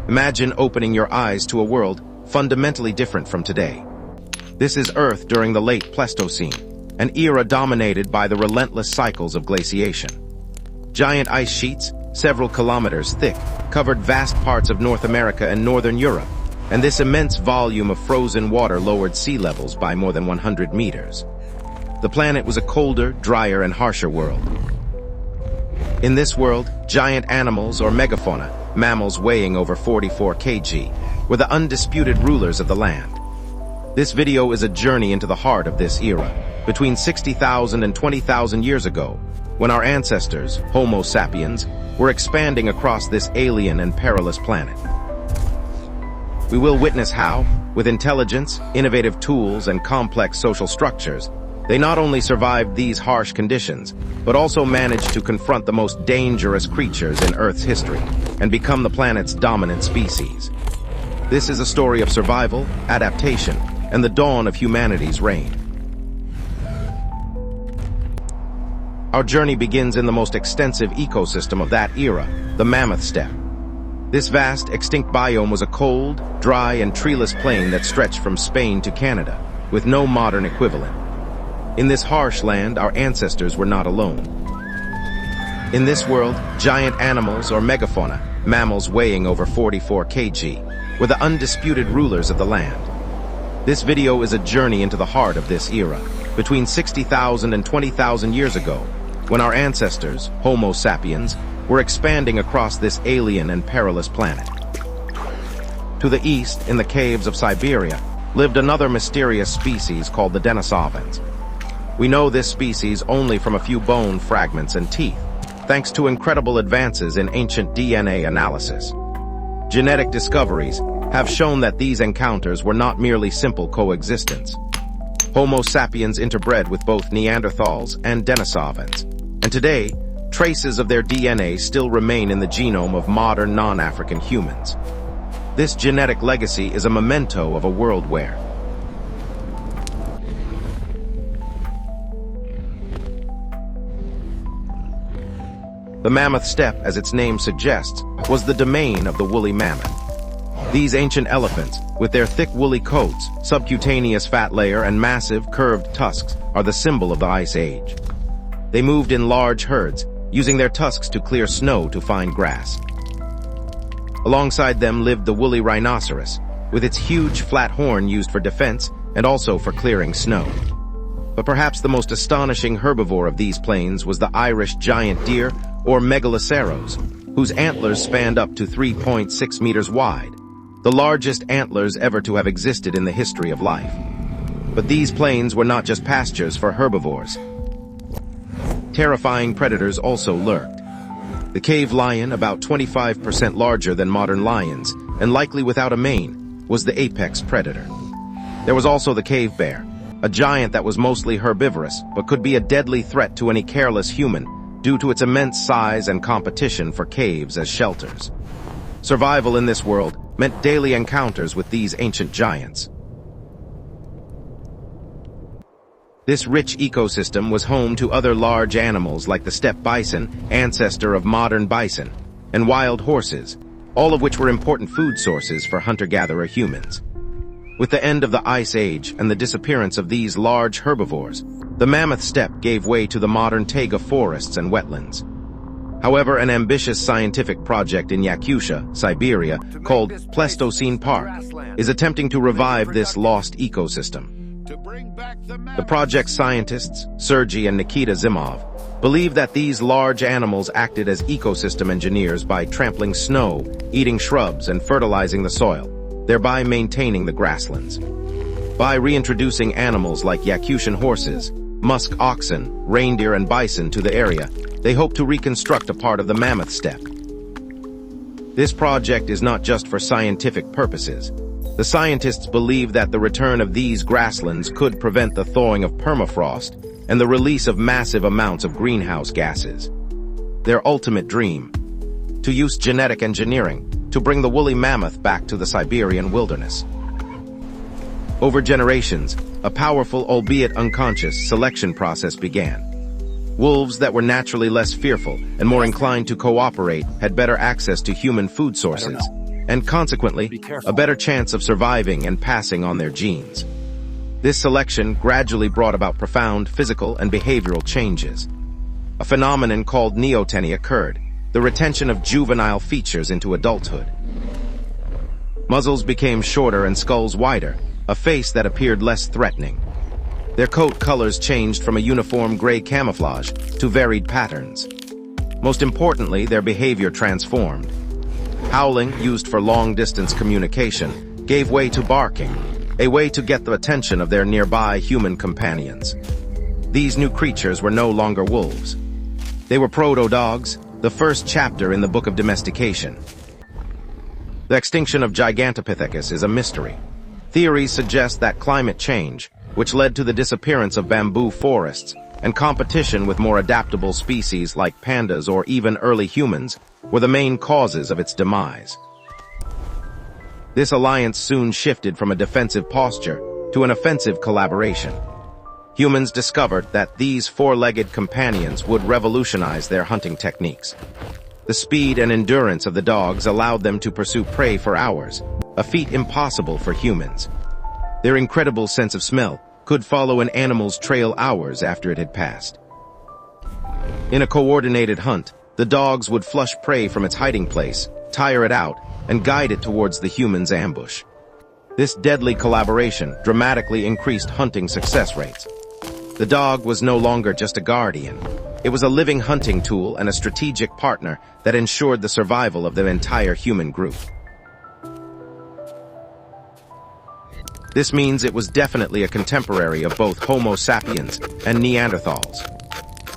Imagine opening your eyes to a world fundamentally different from today. This is Earth during the Late Pleistocene, an era dominated by the relentless cycles of glaciation. Giant ice sheets, several kilometers thick, covered vast parts of North America and Northern Europe, and this immense volume of frozen water lowered sea levels by more than 100 meters. The planet was a colder, drier, and harsher world. In this world, giant animals, or megafauna, mammals weighing over 44 kg, were the undisputed rulers of the land. This video is a journey into the heart of this era, between 60,000 and 20,000 years ago, when our ancestors, Homo sapiens, were expanding across this alien and perilous planet. We will witness how, with intelligence, innovative tools, and complex social structures, they not only survived these harsh conditions, but also managed to confront the most dangerous creatures in Earth's history and become the planet's dominant species. This is a story of survival, adaptation, and the dawn of humanity's reign. Our journey begins in the most extensive ecosystem of that era, the Mammoth Steppe. This vast, extinct biome was a cold, dry, and treeless plain that stretched from Spain to Canada, with no modern equivalent. In this harsh land, our ancestors were not alone. In this world, giant animals, or megafauna, mammals weighing over 44 kg, were the undisputed rulers of the land. This video is a journey into the heart of this era, between 60,000 and 20,000 years ago, when our ancestors, Homo sapiens, were expanding across this alien and perilous planet. To the east, in the caves of Siberia, lived another mysterious species called the Denisovans. We know this species only from a few bone fragments and teeth, thanks to incredible advances in ancient DNA analysis. Genetic discoveries have shown that these encounters were not merely simple coexistence. Homo sapiens interbred with both Neanderthals and Denisovans, and today, traces of their DNA still remain in the genome of modern non-African humans. This genetic legacy is a memento of a world where the Mammoth Steppe, as its name suggests, was the domain of the woolly mammoth. These ancient elephants, with their thick woolly coats, subcutaneous fat layer, and massive, curved tusks, are the symbol of the Ice Age. They moved in large herds, using their tusks to clear snow to find grass. Alongside them lived the woolly rhinoceros, with its huge flat horn used for defense and also for clearing snow. But perhaps the most astonishing herbivore of these plains was the Irish giant deer, or megaloceros, whose antlers spanned up to 3.6 meters wide, the largest antlers ever to have existed in the history of life. But these plains were not just pastures for herbivores. Terrifying predators also lurked. The cave lion, about 25% larger than modern lions, and likely without a mane, was the apex predator. There was also the cave bear, a giant that was mostly herbivorous, but could be a deadly threat to any careless human due to its immense size and competition for caves as shelters. Survival in this world meant daily encounters with these ancient giants. This rich ecosystem was home to other large animals like the steppe bison, ancestor of modern bison, and wild horses, all of which were important food sources for hunter-gatherer humans. With the end of the Ice Age and the disappearance of these large herbivores, the Mammoth Steppe gave way to the modern taiga forests and wetlands. However, an ambitious scientific project in Yakutia, Siberia, called Pleistocene Park, is attempting to revive this lost ecosystem. The project's scientists, Sergei and Nikita Zimov, believe that these large animals acted as ecosystem engineers by trampling snow, eating shrubs, and fertilizing the soil, thereby maintaining the grasslands. By reintroducing animals like Yakutian horses, musk oxen, reindeer, and bison to the area, they hope to reconstruct a part of the Mammoth Steppe. This project is not just for scientific purposes. The scientists believe that the return of these grasslands could prevent the thawing of permafrost and the release of massive amounts of greenhouse gases. Their ultimate dream: to use genetic engineering to bring the woolly mammoth back to the Siberian wilderness. Over generations, a powerful, albeit unconscious, selection process began. Wolves that were naturally less fearful and more inclined to cooperate had better access to human food sources, and consequently, a better chance of surviving and passing on their genes. This selection gradually brought about profound physical and behavioral changes. A phenomenon called neoteny occurred, the retention of juvenile features into adulthood. Muzzles became shorter and skulls wider, a face that appeared less threatening. Their coat colors changed from a uniform gray camouflage to varied patterns. Most importantly, their behavior transformed. Howling, used for long-distance communication, gave way to barking, a way to get the attention of their nearby human companions. These new creatures were no longer wolves. They were proto-dogs, the first chapter in the Book of Domestication. The extinction of Gigantopithecus is a mystery. Theories suggest that climate change, which led to the disappearance of bamboo forests, and competition with more adaptable species like pandas or even early humans, were the main causes of its demise. This alliance soon shifted from a defensive posture to an offensive collaboration. Humans discovered that these four-legged companions would revolutionize their hunting techniques. The speed and endurance of the dogs allowed them to pursue prey for hours, a feat impossible for humans. Their incredible sense of smell could follow an animal's trail hours after it had passed. In a coordinated hunt, the dogs would flush prey from its hiding place, tire it out, and guide it towards the human's ambush. This deadly collaboration dramatically increased hunting success rates. The dog was no longer just a guardian. It was a living hunting tool and a strategic partner that ensured the survival of the entire human group. This means it was definitely a contemporary of both Homo sapiens and Neanderthals.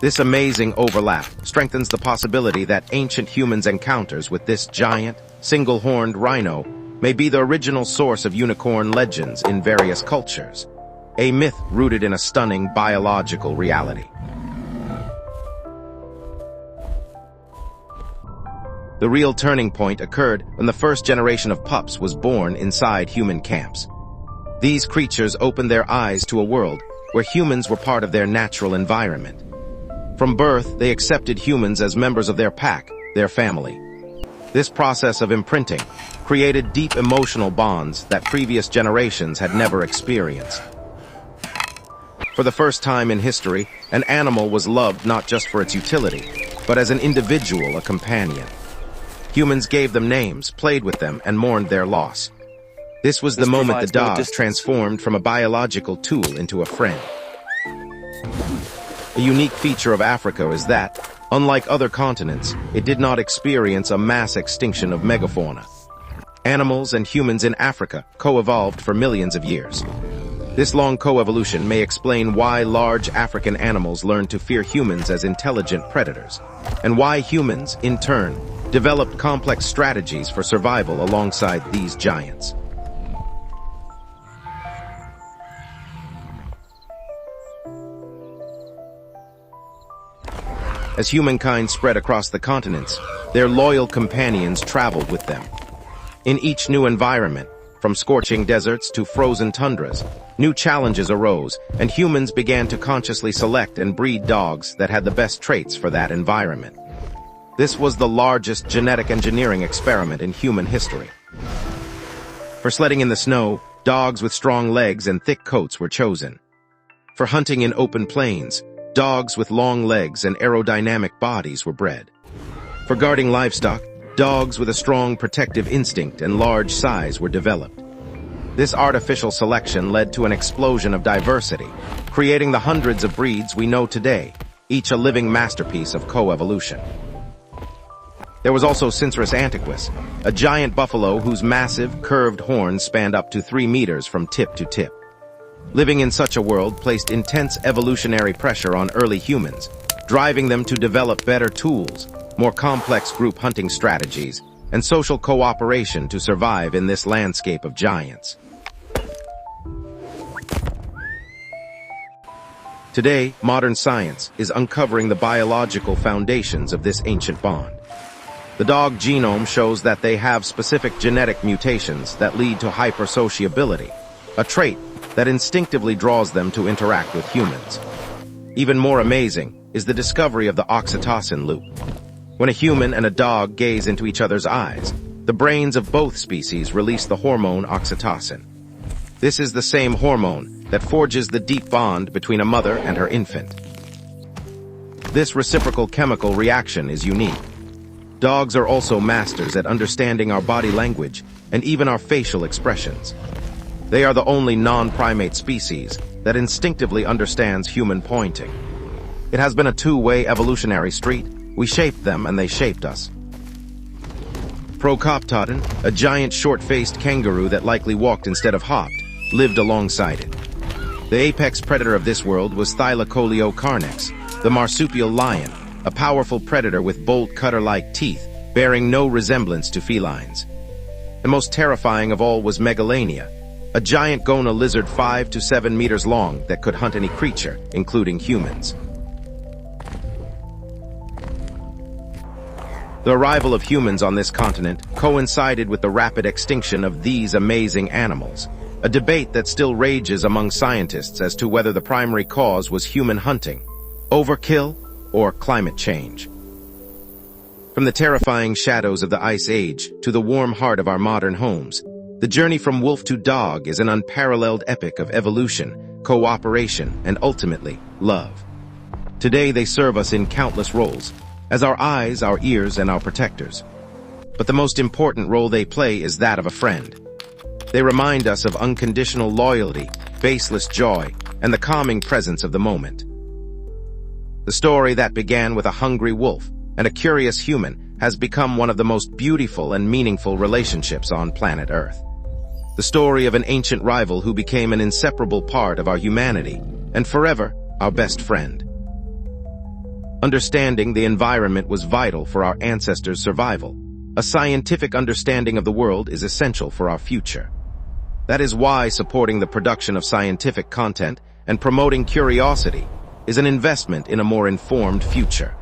This amazing overlap strengthens the possibility that ancient humans' encounters with this giant, single-horned rhino may be the original source of unicorn legends in various cultures, a myth rooted in a stunning biological reality. The real turning point occurred when the first generation of pups was born inside human camps. These creatures opened their eyes to a world where humans were part of their natural environment. From birth, they accepted humans as members of their pack, their family. This process of imprinting created deep emotional bonds that previous generations had never experienced. For the first time in history, an animal was loved not just for its utility, but as an individual, a companion. Humans gave them names, played with them, and mourned their loss. This was the moment the dog transformed from a biological tool into a friend. A unique feature of Africa is that, unlike other continents, it did not experience a mass extinction of megafauna. Animals and humans in Africa co-evolved for millions of years. This long co-evolution may explain why large African animals learned to fear humans as intelligent predators, and why humans, in turn, developed complex strategies for survival alongside these giants. As humankind spread across the continents, their loyal companions traveled with them. In each new environment, from scorching deserts to frozen tundras, new challenges arose, and humans began to consciously select and breed dogs that had the best traits for that environment. This was the largest genetic engineering experiment in human history. For sledding in the snow, dogs with strong legs and thick coats were chosen. For hunting in open plains, dogs with long legs and aerodynamic bodies were bred. For guarding livestock, dogs with a strong protective instinct and large size were developed. This artificial selection led to an explosion of diversity, creating the hundreds of breeds we know today, each a living masterpiece of coevolution. There was also Cincerus antiquus, a giant buffalo whose massive, curved horns spanned up to 3 meters from tip to tip. Living in such a world placed intense evolutionary pressure on early humans, driving them to develop better tools, more complex group hunting strategies, and social cooperation to survive in this landscape of giants. Today, modern science is uncovering the biological foundations of this ancient bond. The dog genome shows that they have specific genetic mutations that lead to hypersociability, a trait that instinctively draws them to interact with humans. Even more amazing is the discovery of the oxytocin loop. When a human and a dog gaze into each other's eyes, The brains of both species release the hormone oxytocin. This is the same hormone that forges the deep bond between a mother and her infant. This reciprocal chemical reaction is unique. Dogs are also masters at understanding our body language and even our facial expressions. They are the only non-primate species that instinctively understands human pointing. It has been a two-way evolutionary street. We shaped them and they shaped us. Procoptodon, a giant short-faced kangaroo that likely walked instead of hopped, lived alongside it. The apex predator of this world was Thylacoleo, the marsupial lion, a powerful predator with bold cutter-like teeth, bearing no resemblance to felines. The most terrifying of all was Megalania, a giant gona lizard 5 to 7 meters long that could hunt any creature, including humans. The arrival of humans on this continent coincided with the rapid extinction of these amazing animals, a debate that still rages among scientists as to whether the primary cause was human hunting, overkill, or climate change. From the terrifying shadows of the Ice Age to the warm heart of our modern homes, the journey from wolf to dog is an unparalleled epic of evolution, cooperation, and ultimately, love. Today they serve us in countless roles, as our eyes, our ears, and our protectors. But the most important role they play is that of a friend. They remind us of unconditional loyalty, baseless joy, and the calming presence of the moment. The story that began with a hungry wolf and a curious human has become one of the most beautiful and meaningful relationships on planet Earth. The story of an ancient rival who became an inseparable part of our humanity, and forever our best friend. Understanding the environment was vital for our ancestors' survival. A scientific understanding of the world is essential for our future. That is why supporting the production of scientific content and promoting curiosity is an investment in a more informed future.